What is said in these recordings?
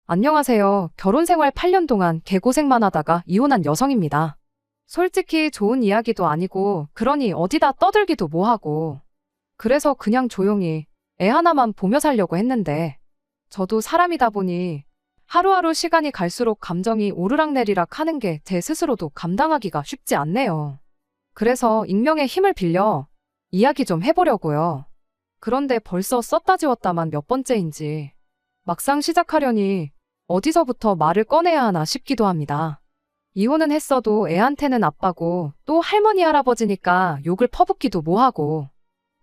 안녕하세요. 결혼 생활 8년 동안 개고생만 하다가 이혼한 여성입니다. 솔직히 좋은 이야기도 아니고, 그러니 어디다 떠들기도 뭐하고. 그래서 그냥 조용히 애 하나만 보며 살려고 했는데, 저도 사람이다 보니 하루하루 시간이 갈수록 감정이 오르락내리락 하는 게 제 스스로도 감당하기가 쉽지 않네요. 그래서 익명의 힘을 빌려 이야기 좀 해보려고요. 그런데 벌써 썼다 지웠다만 몇 번째인지 막상 시작하려니 어디서부터 말을 꺼내야 하나 싶기도 합니다. 이혼은 했어도 애한테는 아빠고 또 할머니 할아버지니까 욕을 퍼붓기도 뭐하고.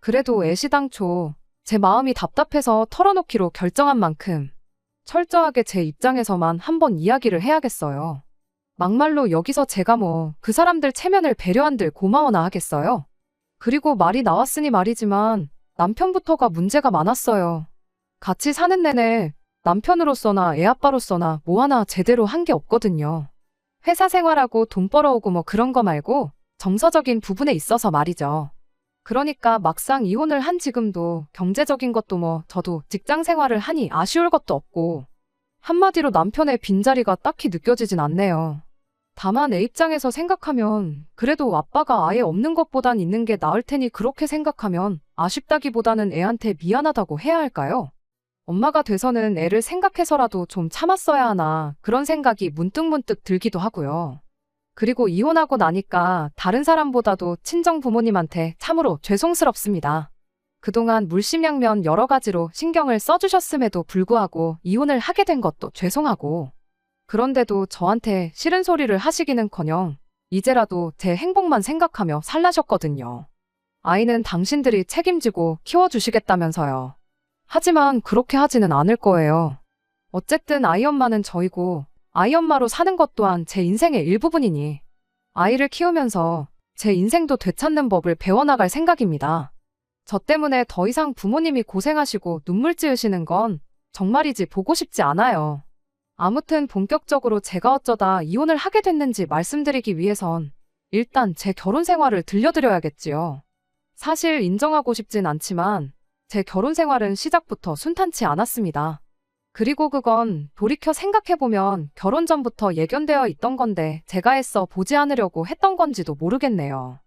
그래도 애시당초 제 마음이 답답해서 털어놓기로 결정한 만큼 철저하게 제 입장에서만 한번 이야기를 해야겠어요. 막말로 여기서 제가 뭐 그 사람들 체면을 배려한들 고마워나 하겠어요. 그리고 말이 나왔으니 말이지만 남편부터가 문제가 많았어요. 같이 사는 내내 남편으로서나 애아빠로서나 뭐 하나 제대로 한 게 없거든요. 회사 생활하고 돈 벌어오고 뭐 그런 거 말고 정서적인 부분에 있어서 말이죠. 그러니까 막상 이혼을 한 지금도 경제적인 것도 뭐 저도 직장 생활을 하니 아쉬울 것도 없고 한마디로 남편의 빈자리가 딱히 느껴지진 않네요. 다만 애 입장에서 생각하면 그래도 아빠가 아예 없는 것보단 있는 게 나을 테니 그렇게 생각하면 아쉽다기보다는 애한테 미안하다고 해야 할까요? 엄마가 돼서는 애를 생각해서라도 좀 참았어야 하나 그런 생각이 문득문득 들기도 하고요. 그리고 이혼하고 나니까 다른 사람보다도 친정 부모님한테 참으로 죄송스럽습니다. 그동안 물심양면 여러 가지로 신경을 써주셨음에도 불구하고 이혼을 하게 된 것도 죄송하고 그런데도 저한테 싫은 소리를 하시기는커녕 이제라도 제 행복만 생각하며 살라셨거든요. 아이는 당신들이 책임지고 키워주시겠다면서요. 하지만 그렇게 하지는 않을 거예요. 어쨌든 아이 엄마는 저이고 아이 엄마로 사는 것 또한 제 인생의 일부분이니 아이를 키우면서 제 인생도 되찾는 법을 배워나갈 생각입니다. 저 때문에 더 이상 부모님이 고생하시고 눈물 찌으시는 건 정말이지 보고 싶지 않아요. 아무튼 본격적으로 제가 어쩌다 이혼을 하게 됐는지 말씀드리기 위해선 일단 제 결혼 생활을 들려드려야겠지요. 사실 인정하고 싶진 않지만 제 결혼 생활은 시작부터 순탄치 않았습니다. 그리고 그건 돌이켜 생각해보면 결혼 전부터 예견되어 있던 건데 제가 애써 보지 않으려고 했던 건지도 모르겠네요.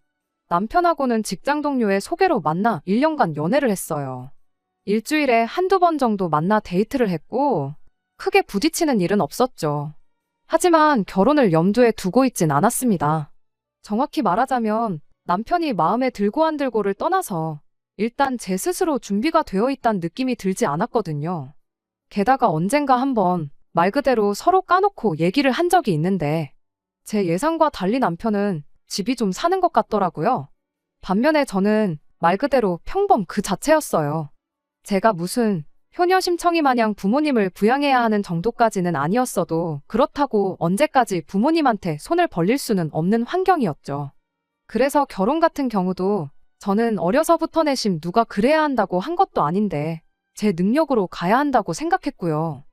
남편하고는 직장 동료의 소개로 만나 1년간 연애를 했어요. 일주일에 한두 번 정도 만나 데이트를 했고 크게 부딪히는 일은 없었죠. 하지만 결혼을 염두에 두고 있진 않았습니다. 정확히 말하자면 남편이 마음에 들고 안 들고를 떠나서 일단 제 스스로 준비가 되어 있다는 느낌이 들지 않았거든요. 게다가 언젠가 한번 말 그대로 서로 까놓고 얘기를 한 적이 있는데 제 예상과 달리 남편은 집이 좀 사는 것 같더라고요. 반면에 저는 말 그대로 평범 그 자체였어요. 제가 무슨 효녀 심청이 마냥 부모님을 부양해야 하는 정도까지는 아니었어도 그렇다고 언제까지 부모님한테 손을 벌릴 수는 없는 환경이었죠. 그래서 결혼 같은 경우도 저는 어려서부터 내심 누가 그래야 한다고 한 것도 아닌데 제 능력으로 가야 한다고 생각했고요.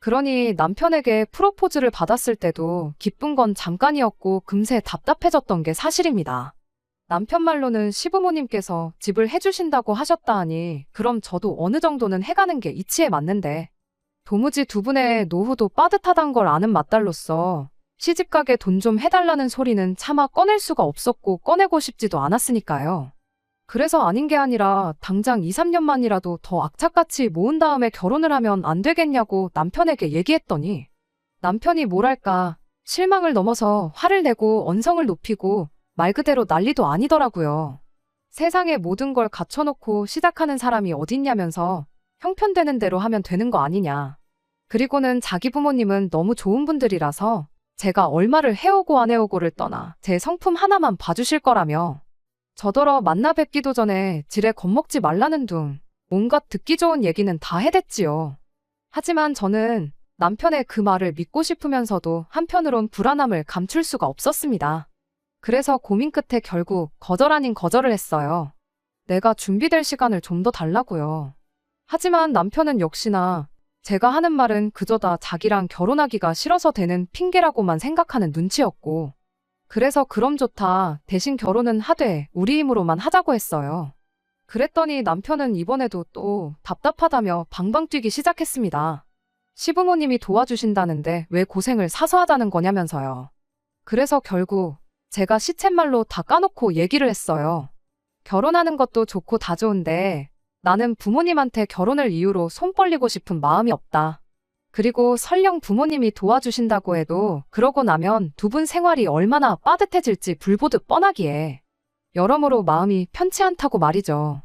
그러니 남편에게 프로포즈를 받았을 때도 기쁜 건 잠깐이었고 금세 답답해졌던 게 사실입니다. 남편 말로는 시부모님께서 집을 해주신다고 하셨다 하니 그럼 저도 어느 정도는 해가는 게 이치에 맞는데 도무지 두 분의 노후도 빠듯하단 걸 아는 맏딸로서 시집가게 돈 좀 해달라는 소리는 차마 꺼낼 수가 없었고 꺼내고 싶지도 않았으니까요. 그래서 아닌 게 아니라 당장 2, 3년만이라도 더 악착같이 모은 다음에 결혼을 하면 안 되겠냐고 남편에게 얘기했더니 남편이 뭐랄까 실망을 넘어서 화를 내고 언성을 높이고 말 그대로 난리도 아니더라고요. 세상에 모든 걸 갖춰놓고 시작하는 사람이 어딨냐면서 형편되는 대로 하면 되는 거 아니냐. 그리고는 자기 부모님은 너무 좋은 분들이라서 제가 얼마를 해오고 안 해오고를 떠나 제 성품 하나만 봐주실 거라며 저더러 만나 뵙기도 전에 지레 겁먹지 말라는 둥 온갖 듣기 좋은 얘기는 다 해댔지요. 하지만 저는 남편의 그 말을 믿고 싶으면서도 한편으론 불안함을 감출 수가 없었습니다. 그래서 고민 끝에 결국 거절 아닌 거절을 했어요. 내가 준비될 시간을 좀 더 달라고요. 하지만 남편은 역시나 제가 하는 말은 그저 다 자기랑 결혼하기가 싫어서 되는 핑계라고만 생각하는 눈치였고 그래서 그럼 좋다. 대신 결혼은 하되 우리 힘으로만 하자고 했어요. 그랬더니 남편은 이번에도 또 답답하다며 방방 뛰기 시작했습니다. 시부모님이 도와주신다는데 왜 고생을 사서 하자는 거냐면서요. 그래서 결국 제가 시쳇말로 다 까놓고 얘기를 했어요. 결혼하는 것도 좋고 다 좋은데 나는 부모님한테 결혼을 이유로 손 벌리고 싶은 마음이 없다. 그리고 설령 부모님이 도와주신다고 해도 그러고 나면 두 분 생활이 얼마나 빠듯해질지 불보듯 뻔하기에 여러모로 마음이 편치 않다고 말이죠.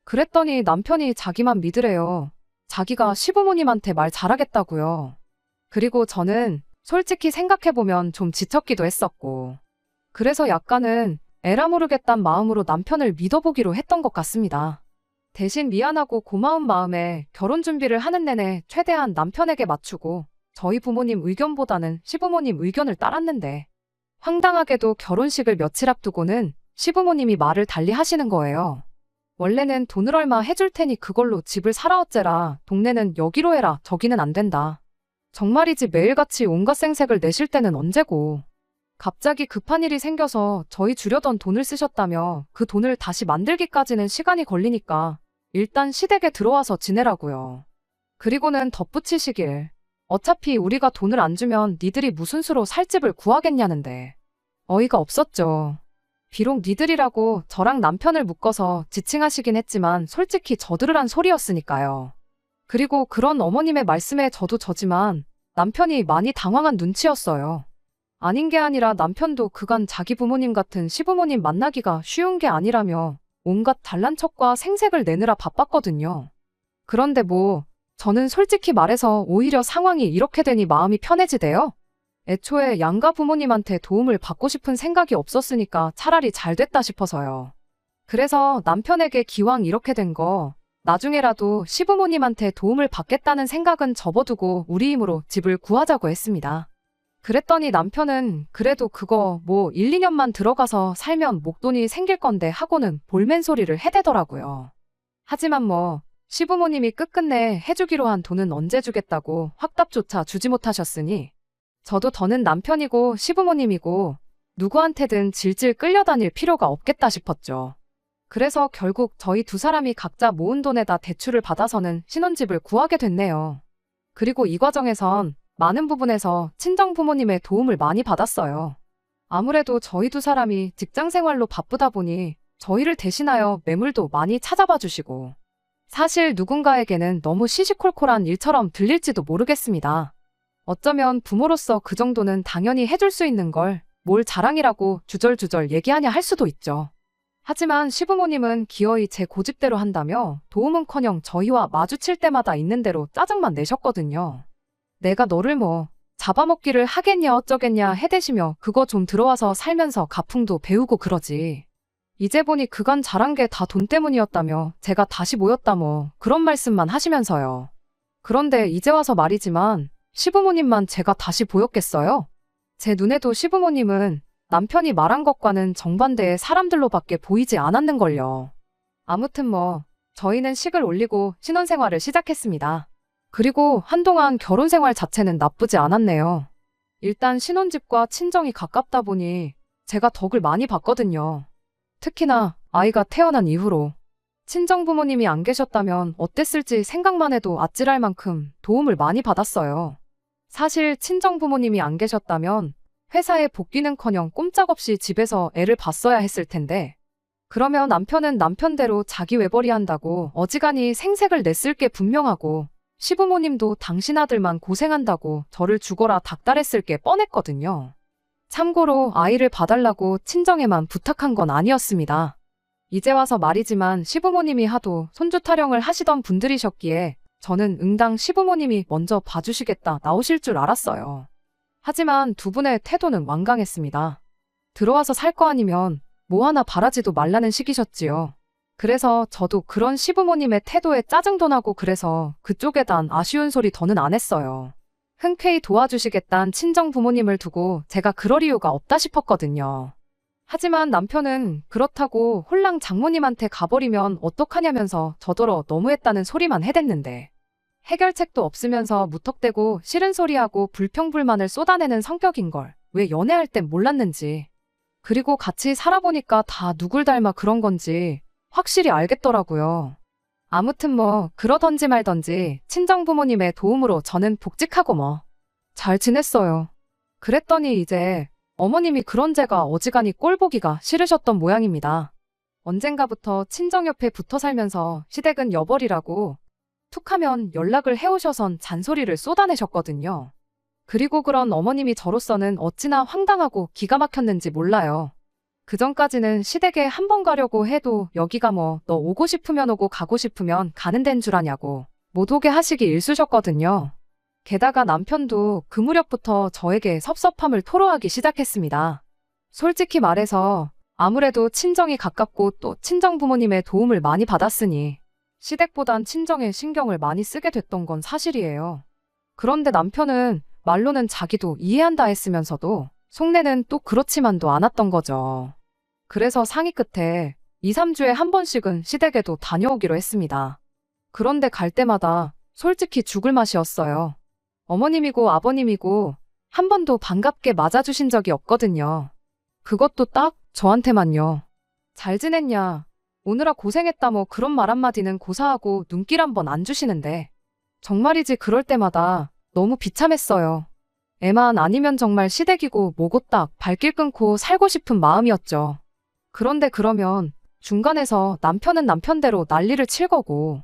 그랬더니 남편이 자기만 믿으래요. 자기가 시부모님한테 말 잘하겠다고요. 그리고 저는 솔직히 생각해보면 좀 지쳤기도 했었고 그래서 약간은 에라 모르겠단 마음으로 남편을 믿어보기로 했던 것 같습니다. 대신 미안하고 고마운 마음에 결혼 준비를 하는 내내 최대한 남편에게 맞추고 저희 부모님 의견보다는 시부모님 의견을 따랐는데 황당하게도 결혼식을 며칠 앞두고는 시부모님이 말을 달리 하시는 거예요. 원래는 돈을 얼마 해줄 테니 그걸로 집을 사라 어째라, 동네는 여기로 해라, 저기는 안 된다. 정말이지 매일같이 온갖 생색을 내실 때는 언제고. 갑자기 급한 일이 생겨서 저희 주려던 돈을 쓰셨다며 그 돈을 다시 만들기까지는 시간이 걸리니까 일단 시댁에 들어와서 지내라고요. 그리고는 덧붙이시길 어차피 우리가 돈을 안 주면 니들이 무슨 수로 살 집을 구하겠냐는데 어이가 없었죠. 비록 니들이라고 저랑 남편을 묶어서 지칭하시긴 했지만 솔직히 저들으란 소리였으니까요. 그리고 그런 어머님의 말씀에 저도 저지만 남편이 많이 당황한 눈치였어요. 아닌 게 아니라 남편도 그간 자기 부모님 같은 시부모님 만나기가 쉬운 게 아니라며 온갖 잘난 척과 생색을 내느라 바빴거든요. 그런데 저는 솔직히 말해서 오히려 상황이 이렇게 되니 마음이 편해지대요. 애초에 양가 부모님한테 도움을 받고 싶은 생각이 없었으니까 차라리 잘 됐다 싶어서요. 그래서 남편에게 기왕 이렇게 된 거 나중에라도 시부모님한테 도움을 받겠다는 생각은 접어두고 우리 힘으로 집을 구하자고 했습니다. 그랬더니 남편은 그래도 그거 1, 2년만 들어가서 살면 목돈이 생길 건데 하고는 볼멘 소리를 해대더라고요. 하지만 시부모님이 끝끝내 해주기로 한 돈은 언제 주겠다고 확답조차 주지 못하셨으니 저도 더는 남편이고 시부모님이고 누구한테든 질질 끌려다닐 필요가 없겠다 싶었죠. 그래서 결국 저희 두 사람이 각자 모은 돈에다 대출을 받아서는 신혼집을 구하게 됐네요. 그리고 이 과정에선 많은 부분에서 친정부모님의 도움을 많이 받았어요. 아무래도 저희 두 사람이 직장생활로 바쁘다 보니 저희를 대신하여 매물도 많이 찾아봐 주시고 사실 누군가에게는 너무 시시콜콜한 일처럼 들릴지도 모르겠습니다. 어쩌면 부모로서 그 정도는 당연히 해줄 수 있는 걸 뭘 자랑이라고 주절주절 얘기하냐 할 수도 있죠. 하지만 시부모님은 기어이 제 고집대로 한다며 도움은커녕 저희와 마주칠 때마다 있는 대로 짜증만 내셨거든요. 내가 너를 잡아먹기를 하겠냐 어쩌겠냐 해대시며 그거 좀 들어와서 살면서 가풍도 배우고 그러지. 이제 보니 그간 잘한 게 다 돈 때문이었다며 제가 다시 모였다 그런 말씀만 하시면서요. 그런데 이제 와서 말이지만 시부모님만 제가 다시 보였겠어요? 제 눈에도 시부모님은 남편이 말한 것과는 정반대의 사람들로밖에 보이지 않았는걸요. 아무튼 저희는 식을 올리고 신혼생활을 시작했습니다. 그리고 한동안 결혼생활 자체는 나쁘지 않았네요. 일단 신혼집과 친정이 가깝다 보니 제가 덕을 많이 봤거든요. 특히나 아이가 태어난 이후로 친정부모님이 안 계셨다면 어땠을지 생각만 해도 아찔할 만큼 도움을 많이 받았어요. 사실 친정부모님이 안 계셨다면 회사에 복귀는커녕 꼼짝없이 집에서 애를 봤어야 했을 텐데 그러면 남편은 남편대로 자기 외벌이 한다고 어지간히 생색을 냈을 게 분명하고 시부모님도 당신 아들만 고생한다고 저를 죽어라 닥달했을 게 뻔했거든요. 참고로 아이를 봐달라고 친정에만 부탁한 건 아니었습니다. 이제 와서 말이지만 시부모님이 하도 손주 타령을 하시던 분들이셨기에 저는 응당 시부모님이 먼저 봐주시겠다 나오실 줄 알았어요. 하지만 두 분의 태도는 완강했습니다. 들어와서 살 거 아니면 하나 바라지도 말라는 식이셨지요. 그래서 저도 그런 시부모님의 태도에 짜증도 나고 그래서 그쪽에단 아쉬운 소리 더는 안 했어요. 흔쾌히 도와주시겠다는 친정 부모님을 두고 제가 그럴 이유가 없다 싶었거든요. 하지만 남편은 그렇다고 홀랑 장모님한테 가버리면 어떡하냐면서 저더러 너무했다는 소리만 해댔는데 해결책도 없으면서 무턱대고 싫은 소리하고 불평불만을 쏟아내는 성격인걸 왜 연애할 땐 몰랐는지. 그리고 같이 살아보니까 다 누굴 닮아 그런 건지 확실히 알겠더라고요. 아무튼 뭐 그러던지 말던지 친정 부모님의 도움으로 저는 복직하고 뭐 잘 지냈어요. 그랬더니 이제 어머님이 그런 제가 어지간히 꼴보기가 싫으셨던 모양입니다. 언젠가부터 친정 옆에 붙어 살면서 시댁은 여벌이라고 툭하면 연락을 해오셔선 잔소리를 쏟아내셨거든요. 그리고 그런 어머님이 저로서는 어찌나 황당하고 기가 막혔는지 몰라요. 그전까지는 시댁에 한 번 가려고 해도 여기가 뭐 너 오고 싶으면 오고 가고 싶으면 가는 데인 줄 아냐고 못 오게 하시기 일쑤셨거든요. 게다가 남편도 그 무렵부터 저에게 섭섭함을 토로하기 시작했습니다. 솔직히 말해서 아무래도 친정이 가깝고 또 친정 부모님의 도움을 많이 받았으니 시댁보단 친정에 신경을 많이 쓰게 됐던 건 사실이에요. 그런데 남편은 말로는 자기도 이해한다 했으면서도 속내는 또 그렇지만도 않았던 거죠. 그래서 상의 끝에 2, 3주에 한 번씩은 시댁에도 다녀오기로 했습니다. 그런데 갈 때마다 솔직히 죽을 맛이었어요. 어머님이고 아버님이고 한 번도 반갑게 맞아주신 적이 없거든요. 그것도 딱 저한테만요. 잘 지냈냐? 오느라 고생했다 뭐 그런 말 한마디는 고사하고 눈길 한번 안 주시는데 정말이지 그럴 때마다 너무 비참했어요. 애만 아니면 정말 시댁이고 뭐고 딱 발길 끊고 살고 싶은 마음이었죠. 그런데 그러면 중간에서 남편은 남편대로 난리를 칠 거고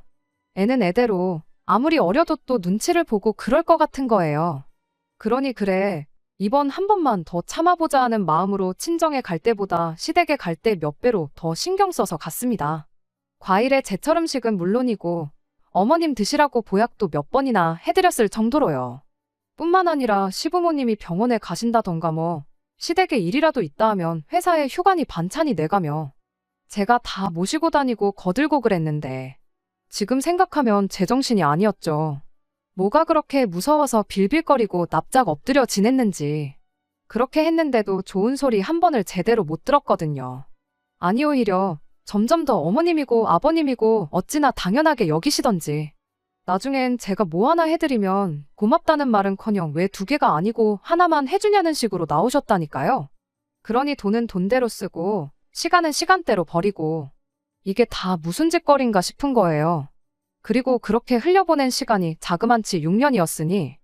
애는 애대로 아무리 어려도 또 눈치를 보고 그럴 것 같은 거예요. 그러니 그래 이번 한 번만 더 참아보자 하는 마음으로 친정에 갈 때보다 시댁에 갈 때 몇 배로 더 신경 써서 갔습니다. 과일에 제철 음식은 물론이고 어머님 드시라고 보약도 몇 번이나 해드렸을 정도로요. 뿐만 아니라 시부모님이 병원에 가신다던가 뭐 시댁에 일이라도 있다 하면 회사에 휴관이 반찬이 내가며 제가 다 모시고 다니고 거들고 그랬는데 지금 생각하면 제정신이 아니었죠. 뭐가 그렇게 무서워서 빌빌거리고 납작 엎드려 지냈는지. 그렇게 했는데도 좋은 소리 한 번을 제대로 못 들었거든요. 아니 오히려 점점 더 어머님이고 아버님이고 어찌나 당연하게 여기시던지. 나중엔 제가 뭐 하나 해드리면 고맙다는 말은커녕 왜 두 개가 아니고 하나만 해주냐는 식으로 나오셨다니까요. 그러니 돈은 돈대로 쓰고 시간은 시간대로 버리고 이게 다 무슨 짓거리인가 싶은 거예요. 그리고 그렇게 흘려보낸 시간이 자그만치 6년이었으니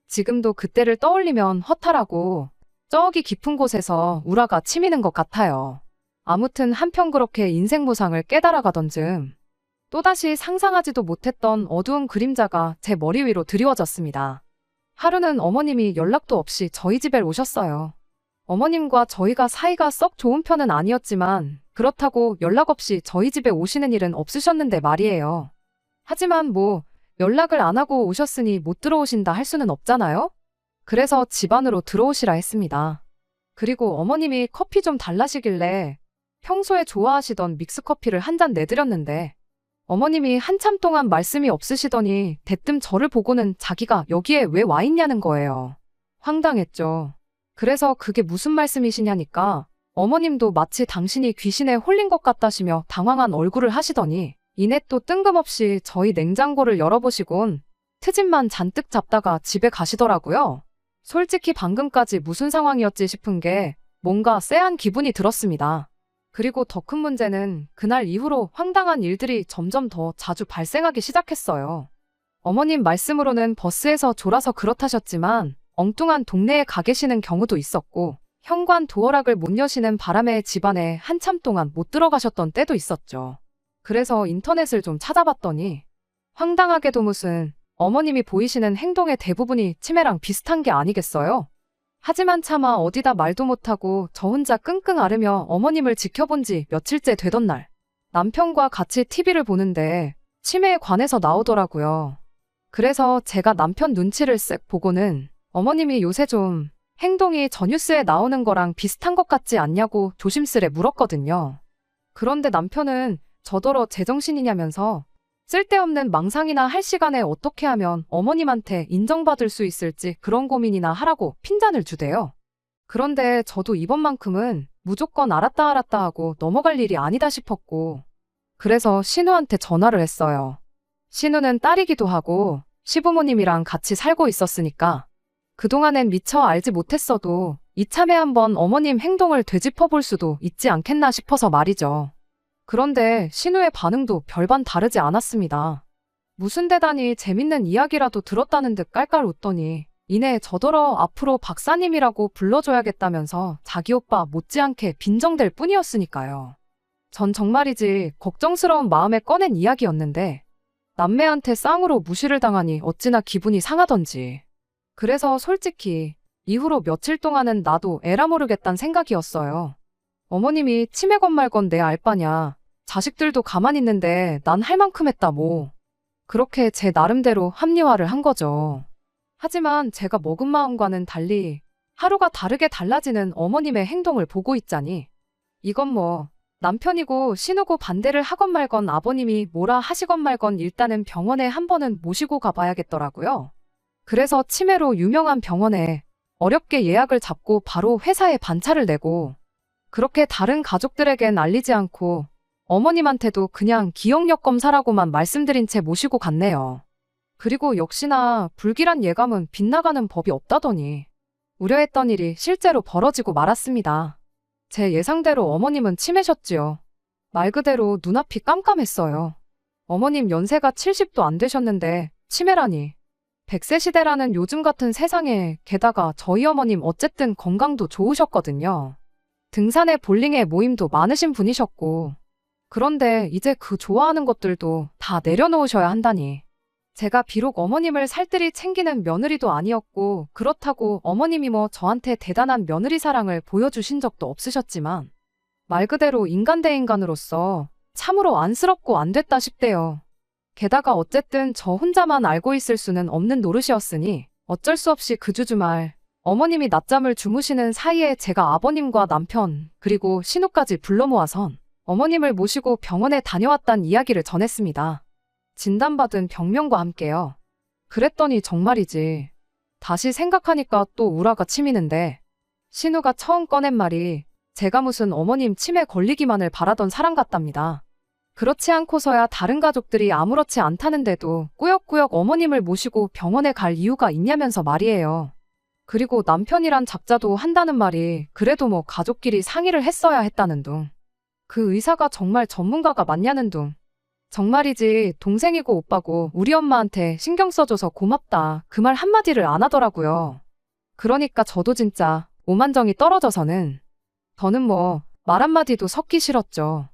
지금도 그때를 떠올리면 허탈하고 저기 깊은 곳에서 우라가 치미는 것 같아요. 아무튼 한편 그렇게 인생 무상을 깨달아가던 즈음 또다시 상상하지도 못했던 어두운 그림자가 제 머리 위로 드리워졌습니다. 하루는 어머님이 연락도 없이 저희 집에 오셨어요. 어머님과 저희가 사이가 썩 좋은 편은 아니었지만 그렇다고 연락 없이 저희 집에 오시는 일은 없으셨는데 말이에요. 하지만 뭐 연락을 안 하고 오셨으니 못 들어오신다 할 수는 없잖아요? 그래서 집 안으로 들어오시라 했습니다. 그리고 어머님이 커피 좀 달라시길래 평소에 좋아하시던 믹스커피를 한 잔 내드렸는데 어머님이 한참 동안 말씀이 없으시더니 대뜸 저를 보고는 자기가 여기에 왜 와 있냐는 거예요. 황당했죠. 그래서 그게 무슨 말씀이시냐니까 어머님도 마치 당신이 귀신에 홀린 것 같다시며 당황한 얼굴을 하시더니 이내 또 뜬금없이 저희 냉장고를 열어보시곤 트집만 잔뜩 잡다가 집에 가시더라고요. 솔직히 방금까지 무슨 상황이었지 싶은 게 뭔가 쎄한 기분이 들었습니다. 그리고 더 큰 문제는 그날 이후로 황당한 일들이 점점 더 자주 발생하기 시작했어요. 어머님 말씀으로는 버스에서 졸아서 그렇다셨지만 엉뚱한 동네에 가 계시는 경우도 있었고 현관 도어락을 못 여시는 바람에 집안에 한참 동안 못 들어가셨던 때도 있었죠. 그래서 인터넷을 좀 찾아봤더니 황당하게도 무슨 어머님이 보이시는 행동의 대부분이 치매랑 비슷한 게 아니겠어요? 하지만 차마 어디다 말도 못하고 저 혼자 끙끙 앓으며 어머님을 지켜본 지 며칠째 되던 날 남편과 같이 TV를 보는데 치매에 관해서 나오더라고요. 그래서 제가 남편 눈치를 쓱 보고는 어머님이 요새 좀 행동이 저 뉴스에 나오는 거랑 비슷한 것 같지 않냐고 조심스레 물었거든요. 그런데 남편은 저더러 제정신이냐면서 쓸데없는 망상이나 할 시간에 어떻게 하면 어머님한테 인정받을 수 있을지 그런 고민이나 하라고 핀잔을 주대요. 그런데 저도 이번만큼은 무조건 알았다 하고 넘어갈 일이 아니다 싶었고 그래서 신우한테 전화를 했어요. 신우는 딸이기도 하고 시부모님이랑 같이 살고 있었으니까 그동안엔 미처 알지 못했어도 이참에 한번 어머님 행동을 되짚어볼 수도 있지 않겠나 싶어서 말이죠. 그런데 신우의 반응도 별반 다르지 않았습니다. 무슨 대단히 재밌는 이야기라도 들었다는 듯 깔깔 웃더니 이내 저더러 앞으로 박사님이라고 불러줘야겠다면서 자기 오빠 못지않게 빈정댈 뿐이었으니까요. 전 정말이지 걱정스러운 마음에 꺼낸 이야기였는데 남매한테 쌍으로 무시를 당하니 어찌나 기분이 상하던지. 그래서 솔직히 이후로 며칠 동안은 나도 에라 모르겠단 생각이었어요. 어머님이 치매건 말건 내 알바냐. 자식들도 가만히 있는데 난 할 만큼 했다 뭐. 그렇게 제 나름대로 합리화를 한 거죠. 하지만 제가 먹은 마음과는 달리 하루가 다르게 달라지는 어머님의 행동을 보고 있자니 이건 뭐 남편이고 신우고 반대를 하건 말건 아버님이 뭐라 하시건 말건 일단은 병원에 한 번은 모시고 가봐야겠더라고요. 그래서 치매로 유명한 병원에 어렵게 예약을 잡고 바로 회사에 반차를 내고 그렇게 다른 가족들에겐 알리지 않고 어머님한테도 그냥 기억력 검사라고만 말씀드린 채 모시고 갔네요. 그리고 역시나 불길한 예감은 빗나가는 법이 없다더니 우려했던 일이 실제로 벌어지고 말았습니다. 제 예상대로 어머님은 치매셨지요. 말 그대로 눈앞이 깜깜했어요. 어머님 연세가 70도 안 되셨는데 치매라니. 100세 시대라는 요즘 같은 세상에 게다가 저희 어머님 어쨌든 건강도 좋으셨거든요. 등산에 볼링에 모임도 많으신 분이셨고 그런데 이제 그 좋아하는 것들도 다 내려놓으셔야 한다니. 제가 비록 어머님을 살뜰히 챙기는 며느리도 아니었고 그렇다고 어머님이 뭐 저한테 대단한 며느리 사랑을 보여주신 적도 없으셨지만 말 그대로 인간 대 인간으로서 참으로 안쓰럽고 안 됐다 싶대요. 게다가 어쨌든 저 혼자만 알고 있을 수는 없는 노릇이었으니 어쩔 수 없이 그 주주말 어머님이 낮잠을 주무시는 사이에 제가 아버님과 남편 그리고 신우까지 불러 모아선 어머님을 모시고 병원에 다녀왔단 이야기를 전했습니다. 진단받은 병명과 함께요. 그랬더니 정말이지. 다시 생각하니까 또 우라가 치미는데 신우가 처음 꺼낸 말이 제가 무슨 어머님 치매 걸리기만을 바라던 사람 같답니다. 그렇지 않고서야 다른 가족들이 아무렇지 않다는데도 꾸역꾸역 어머님을 모시고 병원에 갈 이유가 있냐면서 말이에요. 그리고 남편이란 작자도 한다는 말이 그래도 뭐 가족끼리 상의를 했어야 했다는 둥. 그 의사가 정말 전문가가 맞냐는 둥. 정말이지 동생이고 오빠고 우리 엄마한테 신경 써줘서 고맙다. 그 말 한마디를 안 하더라고요. 그러니까 저도 진짜 오만정이 떨어져서는 저는 뭐 말 한마디도 섞기 싫었죠.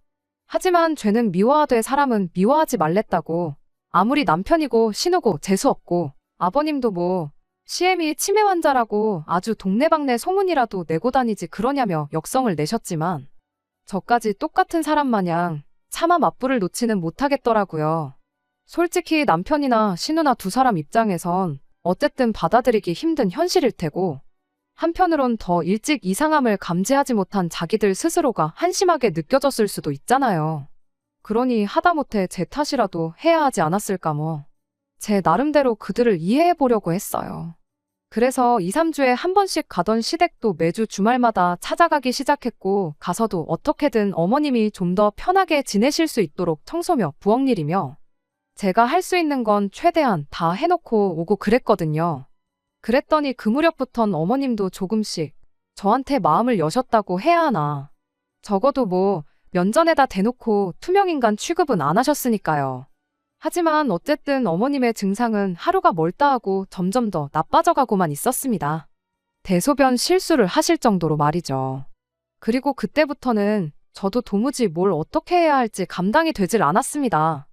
하지만 죄는 미워하되 사람은 미워하지 말랬다고. 아무리 남편이고 신우고 재수없고 아버님도 뭐 CM이 치매 환자라고 아주 동네방네 소문이라도 내고 다니지 그러냐며 역성을 내셨지만 저까지 똑같은 사람 마냥 차마 맞불을 놓지는 못하겠더라고요. 솔직히 남편이나 신우나 두 사람 입장에선 어쨌든 받아들이기 힘든 현실일 테고 한편으론 더 일찍 이상함을 감지하지 못한 자기들 스스로가 한심하게 느껴졌을 수도 있잖아요. 그러니 하다못해 제 탓이라도 해야 하지 않았을까 뭐. 제 나름대로 그들을 이해해보려고 했어요. 그래서 2, 3주에 한 번씩 가던 시댁도 매주 주말마다 찾아가기 시작했고 가서도 어떻게든 어머님이 좀 더 편하게 지내실 수 있도록 청소며 부엌일이며 제가 할 수 있는 건 최대한 다 해놓고 오고 그랬거든요. 그랬더니 그 무렵부턴 어머님도 조금씩 저한테 마음을 여셨다고 해야 하나. 적어도 뭐 면전에다 대놓고 투명인간 취급은 안 하셨으니까요. 하지만 어쨌든 어머님의 증상은 하루가 멀다 하고 점점 더 나빠져가고만 있었습니다. 대소변 실수를 하실 정도로 말이죠. 그리고 그때부터는 저도 도무지 뭘 어떻게 해야 할지 감당이 되질 않았습니다.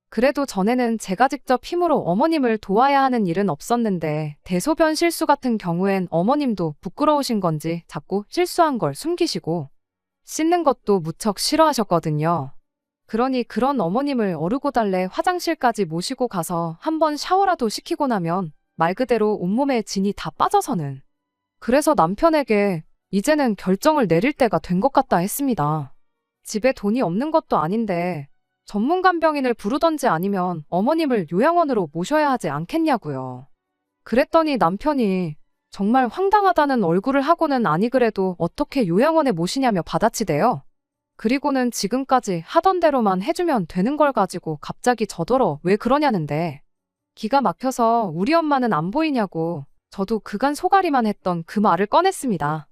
그래도 전에는 제가 직접 힘으로 어머님을 도와야 하는 일은 없었는데 대소변 실수 같은 경우엔 어머님도 부끄러우신 건지 자꾸 실수한 걸 숨기시고 씻는 것도 무척 싫어하셨거든요. 그러니 그런 어머님을 어르고 달래 화장실까지 모시고 가서 한번 샤워라도 시키고 나면 말 그대로 온몸에 진이 다 빠져서는. 그래서 남편에게 이제는 결정을 내릴 때가 된 것 같다 했습니다. 집에 돈이 없는 것도 아닌데 전문 간병인을 부르던지 아니면 어머님을 요양원으로 모셔야 하지 않겠냐고요. 그랬더니 남편이 정말 황당하다는 얼굴을 하고는 아니 그래도 어떻게 요양원에 모시냐며 받아치대요. 그리고는 지금까지 하던 대로만 해주면 되는 걸 가지고 갑자기 저더러 왜 그러냐는데 기가 막혀서 우리 엄마는 안 보이냐고 저도 그간 소가리만 했던 그 말을 꺼냈습니다.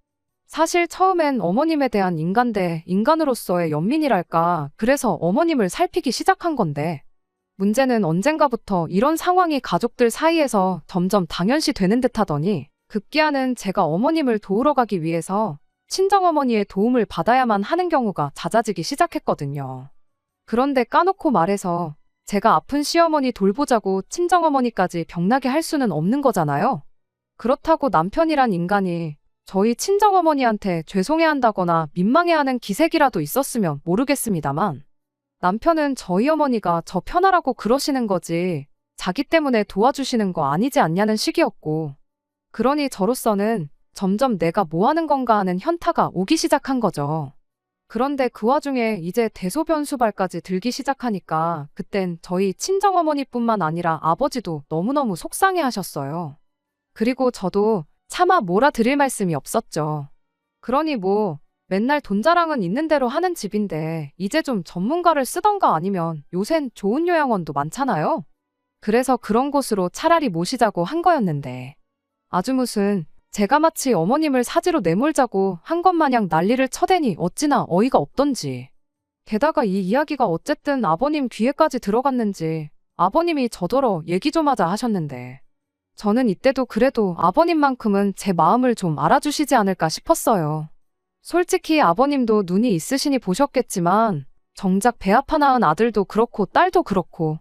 사실 처음엔 어머님에 대한 인간 대 인간으로서의 연민이랄까, 그래서 어머님을 살피기 시작한 건데, 문제는 언젠가부터 이런 상황이 가족들 사이에서 점점 당연시 되는 듯 하더니, 급기야는 제가 어머님을 도우러 가기 위해서 친정어머니의 도움을 받아야만 하는 경우가 잦아지기 시작했거든요. 그런데 까놓고 말해서 제가 아픈 시어머니 돌보자고 친정어머니까지 병나게 할 수는 없는 거잖아요. 그렇다고 남편이란 인간이 저희 친정어머니한테 죄송해한다거나 민망해하는 기색이라도 있었으면 모르겠습니다만, 남편은 저희 어머니가 저 편하라고 그러시는 거지 자기 때문에 도와주시는 거 아니지 않냐는 식이었고, 그러니 저로서는 점점 내가 뭐 하는 건가 하는 현타가 오기 시작한 거죠. 그런데 그 와중에 이제 대소변수발까지 들기 시작하니까 그땐 저희 친정어머니뿐만 아니라 아버지도 너무너무 속상해 하셨어요. 그리고 저도 차마 몰아드릴 말씀이 없었죠. 그러니 뭐 맨날 돈 자랑은 있는 대로 하는 집인데 이제 좀 전문가를 쓰던가 아니면 요샌 좋은 요양원도 많잖아요. 그래서 그런 곳으로 차라리 모시자고 한 거였는데, 아주 무슨 제가 마치 어머님을 사지로 내몰자고 한 것 마냥 난리를 쳐대니 어찌나 어이가 없던지. 게다가 이 이야기가 어쨌든 아버님 귀에까지 들어갔는지 아버님이 저더러 얘기 좀 하자 하셨는데, 저는 이때도 그래도 아버님만큼은 제 마음을 좀 알아주시지 않을까 싶었어요. 솔직히 아버님도 눈이 있으시니 보셨겠지만 정작 배 아파 낳은 아들도 그렇고 딸도 그렇고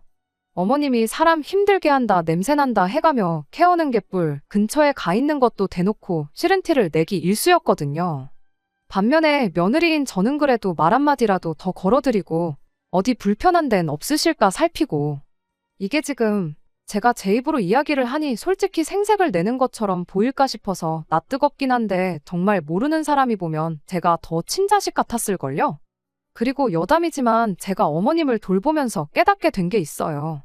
어머님이 사람 힘들게 한다 냄새난다 해가며 케어는 개뿔 근처에 가 있는 것도 대놓고 싫은 티를 내기 일쑤였거든요. 반면에 며느리인 저는 그래도 말 한마디라도 더 걸어드리고 어디 불편한 데는 없으실까 살피고, 이게 지금 제가 제 입으로 이야기를 하니 솔직히 생색을 내는 것처럼 보일까 싶어서 낯뜨겁긴 한데, 정말 모르는 사람이 보면 제가 더 친자식 같았을걸요? 그리고 여담이지만 제가 어머님을 돌보면서 깨닫게 된 게 있어요.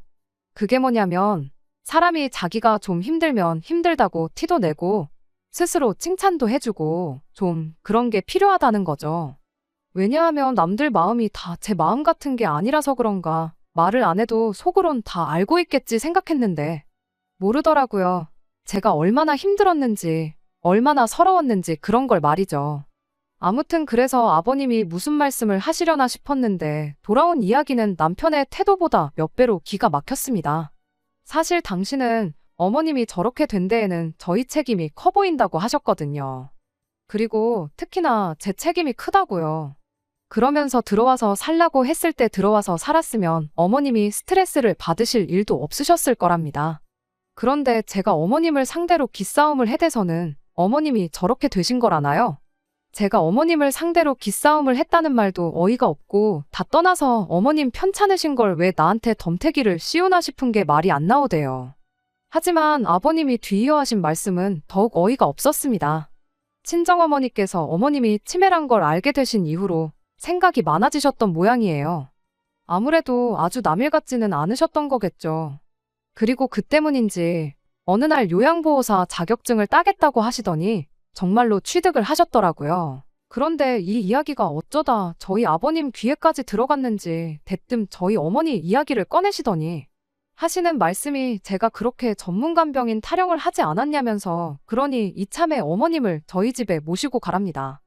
그게 뭐냐면, 사람이 자기가 좀 힘들면 힘들다고 티도 내고 스스로 칭찬도 해주고 좀 그런 게 필요하다는 거죠. 왜냐하면 남들 마음이 다 제 마음 같은 게 아니라서 그런가 말을 안 해도 속으론 다 알고 있겠지 생각했는데 모르더라고요. 제가 얼마나 힘들었는지, 얼마나 서러웠는지 그런 걸 말이죠. 아무튼 그래서 아버님이 무슨 말씀을 하시려나 싶었는데 돌아온 이야기는 남편의 태도보다 몇 배로 기가 막혔습니다. 사실 당신은 어머님이 저렇게 된 데에는 저희 책임이 커 보인다고 하셨거든요. 그리고 특히나 제 책임이 크다고요. 그러면서 들어와서 살라고 했을 때 들어와서 살았으면 어머님이 스트레스를 받으실 일도 없으셨을 거랍니다. 그런데 제가 어머님을 상대로 기싸움을 해대서는 어머님이 저렇게 되신 거라나요? 제가 어머님을 상대로 기싸움을 했다는 말도 어이가 없고, 다 떠나서 어머님 편찮으신 걸 왜 나한테 덤태기를 씌우나 싶은 게 말이 안 나오대요. 하지만 아버님이 뒤이어하신 말씀은 더욱 어이가 없었습니다. 친정어머니께서 어머님이 치매란 걸 알게 되신 이후로 생각이 많아지셨던 모양이에요. 아무래도 아주 남일 같지는 않으셨던 거겠죠. 그리고 그 때문인지 어느 날 요양보호사 자격증을 따겠다고 하시더니 정말로 취득을 하셨더라고요. 그런데 이 이야기가 어쩌다 저희 아버님 귀에까지 들어갔는지 대뜸 저희 어머니 이야기를 꺼내시더니 하시는 말씀이 제가 그렇게 전문간병인 타령을 하지 않았냐면서, 그러니 이참에 어머님을 저희 집에 모시고 가랍니다.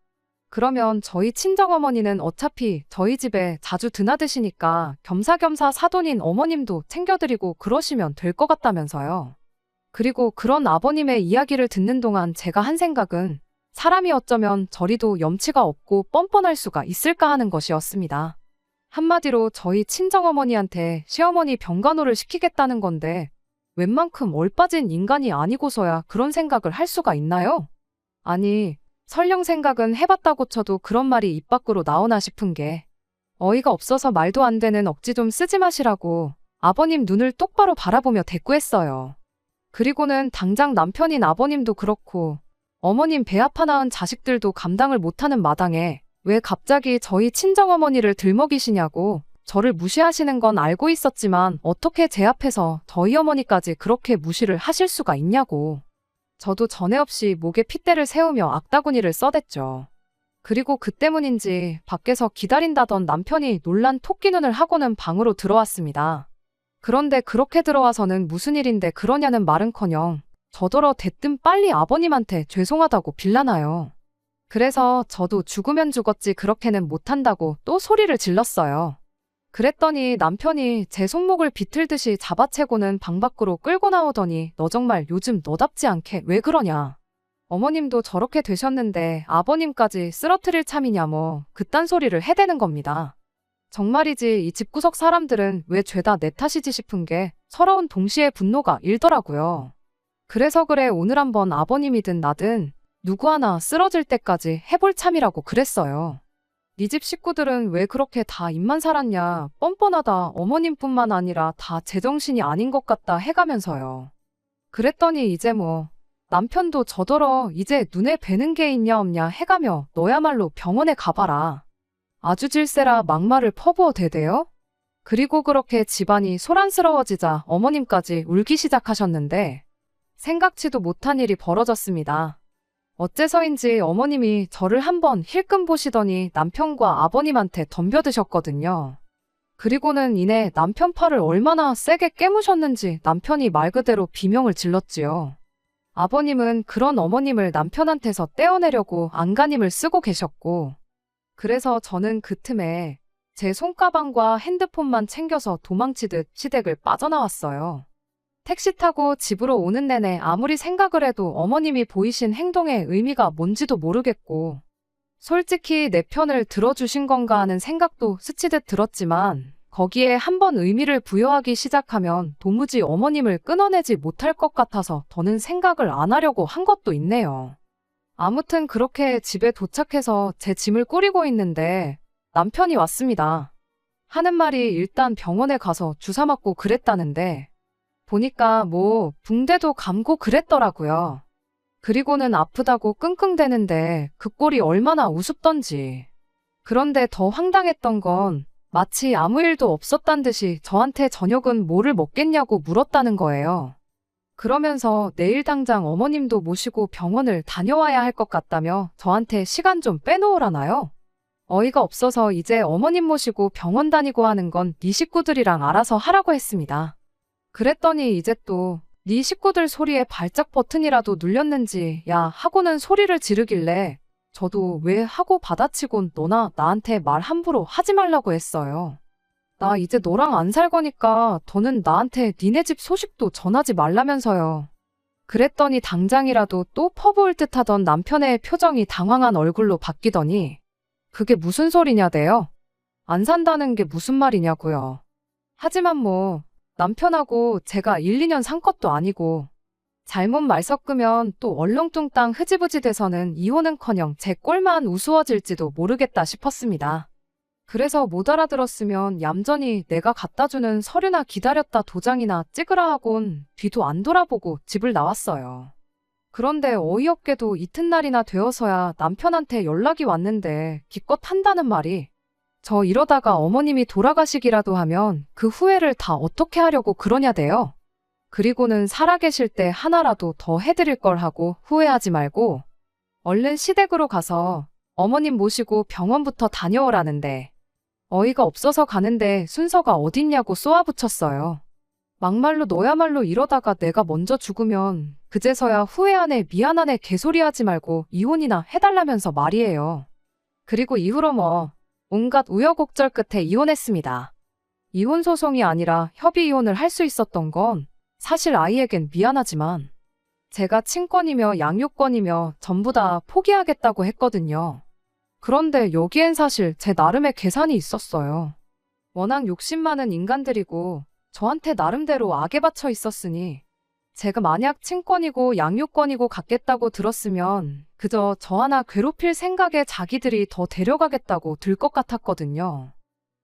그러면 저희 친정어머니는 어차피 저희 집에 자주 드나드시니까 겸사겸사 사돈인 어머님도 챙겨드리고 그러시면 될 것 같다면서요. 그리고 그런 아버님의 이야기를 듣는 동안 제가 한 생각은 사람이 어쩌면 저리도 염치가 없고 뻔뻔할 수가 있을까 하는 것이었습니다. 한마디로 저희 친정어머니한테 시어머니 병간호를 시키겠다는 건데 웬만큼 얼빠진 인간이 아니고서야 그런 생각을 할 수가 있나요? 아니, 설령 생각은 해봤다고 쳐도 그런 말이 입 밖으로 나오나 싶은 게 어이가 없어서 말도 안 되는 억지 좀 쓰지 마시라고 아버님 눈을 똑바로 바라보며 대꾸했어요. 그리고는 당장 남편인 아버님도 그렇고 어머님 배 아파 낳은 자식들도 감당을 못하는 마당에 왜 갑자기 저희 친정어머니를 들먹이시냐고 저를 무시하시는 건 알고 있었지만 어떻게 제 앞에서 저희 어머니까지 그렇게 무시를 하실 수가 있냐고. 저도 전에 없이 목에 핏대를 세우며 악다구니를 써댔죠. 그리고 그 때문인지 밖에서 기다린다던 남편이 놀란 토끼 눈을 하고는 방으로 들어왔습니다. 그런데 그렇게 들어와서는 무슨 일인데 그러냐는 말은커녕 저더러 대뜸 빨리 아버님한테 죄송하다고 빌라나요. 그래서 저도 죽으면 죽었지 그렇게는 못한다고 또 소리를 질렀어요. 그랬더니 남편이 제 손목을 비틀듯이 잡아채고는 방 밖으로 끌고 나오더니 너 정말 요즘 너답지 않게 왜 그러냐. 어머님도 저렇게 되셨는데 아버님까지 쓰러뜨릴 참이냐 뭐 그딴 소리를 해대는 겁니다. 정말이지 이 집구석 사람들은 왜 죄다 내 탓이지 싶은 게 서러운 동시에 분노가 일더라고요. 그래서 그래 오늘 한번 아버님이든 나든 누구 하나 쓰러질 때까지 해볼 참이라고 그랬어요. 네 집 식구들은 왜 그렇게 다 입만 살았냐 뻔뻔하다 어머님뿐만 아니라 다 제정신이 아닌 것 같다 해가면서요. 그랬더니 이제 뭐 남편도 저더러 이제 눈에 뵈는 게 있냐 없냐 해가며 너야말로 병원에 가봐라. 아주 질세라 막말을 퍼부어 대대요. 그리고 그렇게 집안이 소란스러워지자 어머님까지 울기 시작하셨는데 생각지도 못한 일이 벌어졌습니다. 어째서인지 어머님이 저를 한번 힐끔 보시더니 남편과 아버님한테 덤벼드셨거든요. 그리고는 이내 남편 팔을 얼마나 세게 깨무셨는지 남편이 말 그대로 비명을 질렀지요. 아버님은 그런 어머님을 남편한테서 떼어내려고 안간힘을 쓰고 계셨고 그래서 저는 그 틈에 제 손가방과 핸드폰만 챙겨서 도망치듯 시댁을 빠져나왔어요. 택시 타고 집으로 오는 내내 아무리 생각을 해도 어머님이 보이신 행동의 의미가 뭔지도 모르겠고 솔직히 내 편을 들어주신 건가 하는 생각도 스치듯 들었지만 거기에 한번 의미를 부여하기 시작하면 도무지 어머님을 끊어내지 못할 것 같아서 더는 생각을 안 하려고 한 것도 있네요. 아무튼 그렇게 집에 도착해서 제 짐을 꾸리고 있는데 남편이 왔습니다. 하는 말이 일단 병원에 가서 주사 맞고 그랬다는데 보니까 뭐 붕대도 감고 그랬더라고요. 그리고는 아프다고 끙끙대는데 그 꼴이 얼마나 우습던지. 그런데 더 황당했던 건 마치 아무 일도 없었단 듯이 저한테 저녁은 뭐를 먹겠냐고 물었다는 거예요. 그러면서 내일 당장 어머님도 모시고 병원을 다녀와야 할 것 같다며 저한테 시간 좀 빼놓으라나요? 어이가 없어서 이제 어머님 모시고 병원 다니고 하는 건 네 식구들이랑 알아서 하라고 했습니다. 그랬더니 이제 또 네 식구들 소리에 발작 버튼이라도 눌렸는지 야 하고는 소리를 지르길래 저도 왜 하고 받아치곤 너나 나한테 말 함부로 하지 말라고 했어요. 나 이제 너랑 안 살 거니까 더는 나한테 니네 집 소식도 전하지 말라면서요. 그랬더니 당장이라도 또 퍼부을 듯 하던 남편의 표정이 당황한 얼굴로 바뀌더니 그게 무슨 소리냐대요? 안 산다는 게 무슨 말이냐고요. 하지만 뭐 남편하고 제가 1, 2년 산 것도 아니고 잘못 말 섞으면 또 얼렁뚱땅 흐지부지 돼서는 이혼은커녕 제 꼴만 우스워질지도 모르겠다 싶었습니다. 그래서 못 알아들었으면 얌전히 내가 갖다주는 서류나 기다렸다 도장이나 찍으라 하곤 뒤도 안 돌아보고 집을 나왔어요. 그런데 어이없게도 이튿날이나 되어서야 남편한테 연락이 왔는데 기껏 한다는 말이 저 이러다가 어머님이 돌아가시기라도 하면 그 후회를 다 어떻게 하려고 그러냐대요. 그리고는 살아계실 때 하나라도 더 해드릴 걸 하고 후회하지 말고 얼른 시댁으로 가서 어머님 모시고 병원부터 다녀오라는데 어이가 없어서 가는데 순서가 어딨냐고 쏘아붙였어요. 막말로 너야말로 이러다가 내가 먼저 죽으면 그제서야 후회하네 미안하네 개소리하지 말고 이혼이나 해달라면서 말이에요. 그리고 이후로 뭐 온갖 우여곡절 끝에 이혼했습니다. 이혼 소송이 아니라 협의 이혼을 할 수 있었던 건 사실 아이에겐 미안하지만 제가 친권이며 양육권이며 전부 다 포기하겠다고 했거든요. 그런데 여기엔 사실 제 나름의 계산이 있었어요. 워낙 욕심 많은 인간들이고 저한테 나름대로 악에 받쳐 있었으니 제가 만약 친권이고 양육권이고 갖겠다고 들었으면 그저 저 하나 괴롭힐 생각에 자기들이 더 데려가겠다고 들 것 같았거든요.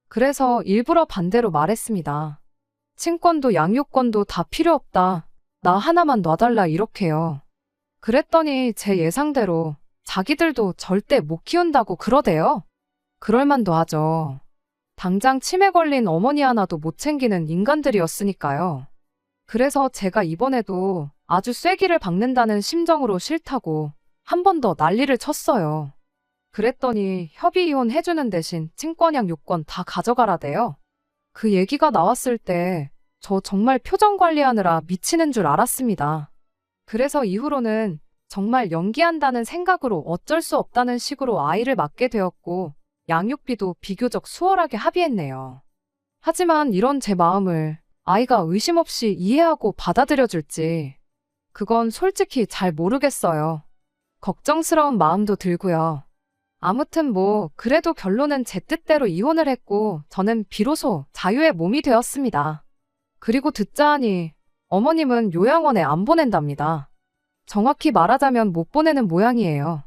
그래서 일부러 반대로 말했습니다. 친권도 양육권도 다 필요 없다. 나 하나만 놔달라 이렇게요. 그랬더니 제 예상대로 자기들도 절대 못 키운다고 그러대요. 그럴만도 하죠. 당장 치매 걸린 어머니 하나도 못 챙기는 인간들이었으니까요. 그래서 제가 이번에도 아주 쐐기를 박는다는 심정으로 싫다고 한 번 더 난리를 쳤어요. 그랬더니 협의 이혼 해주는 대신 친권양 육권 다 가져가라대요. 그 얘기가 나왔을 때 저 정말 표정 관리하느라 미치는 줄 알았습니다. 그래서 이후로는 정말 연기한다는 생각으로 어쩔 수 없다는 식으로 아이를 맡게 되었고, 양육비도 비교적 수월하게 합의했네요. 하지만 이런 제 마음을 아이가 의심 없이 이해하고 받아들여줄지, 그건 솔직히 잘 모르겠어요. 걱정스러운 마음도 들고요. 아무튼 그래도 결론은 제 뜻대로 이혼을 했고, 저는 비로소 자유의 몸이 되었습니다. 그리고 듣자 하니, 어머님은 요양원에 안 보낸답니다. 정확히 말하자면 못 보내는 모양이에요.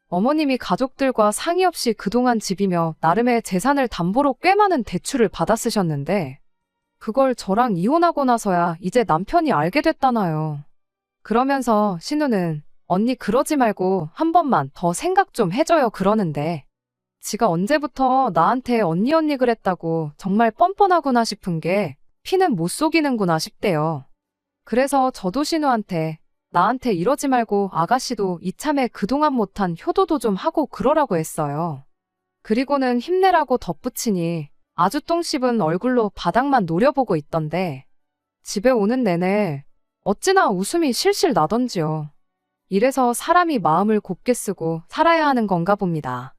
어머님이 가족들과 상의 없이 그동안 집이며 나름의 재산을 담보로 꽤 많은 대출을 받아 쓰셨는데, 그걸 저랑 이혼하고 나서야 이제 남편이 알게 됐다나요. 그러면서 신우는 언니 그러지 말고 한 번만 더 생각 좀 해줘요 그러는데, 지가 언제부터 나한테 언니 그랬다고 정말 뻔뻔하구나 싶은 게 피는 못 속이는구나 싶대요. 그래서 저도 신우한테 나한테 이러지 말고 아가씨도 이참에 그동안 못한 효도도 좀 하고 그러라고 했어요. 그리고는 힘내라고 덧붙이니 아주 똥 씹은 얼굴로 바닥만 노려보고 있던데, 집에 오는 내내 어찌나 웃음이 실실 나던지요. 이래서 사람이 마음을 곱게 쓰고 살아야 하는 건가 봅니다.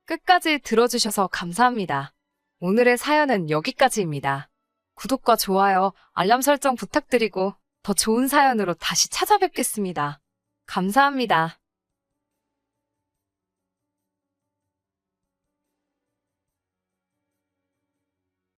끝까지 들어주셔서 감사합니다. 오늘의 사연은 여기까지입니다. 구독과 좋아요, 알람 설정 부탁드리고 더 좋은 사연으로 다시 찾아뵙겠습니다. 감사합니다.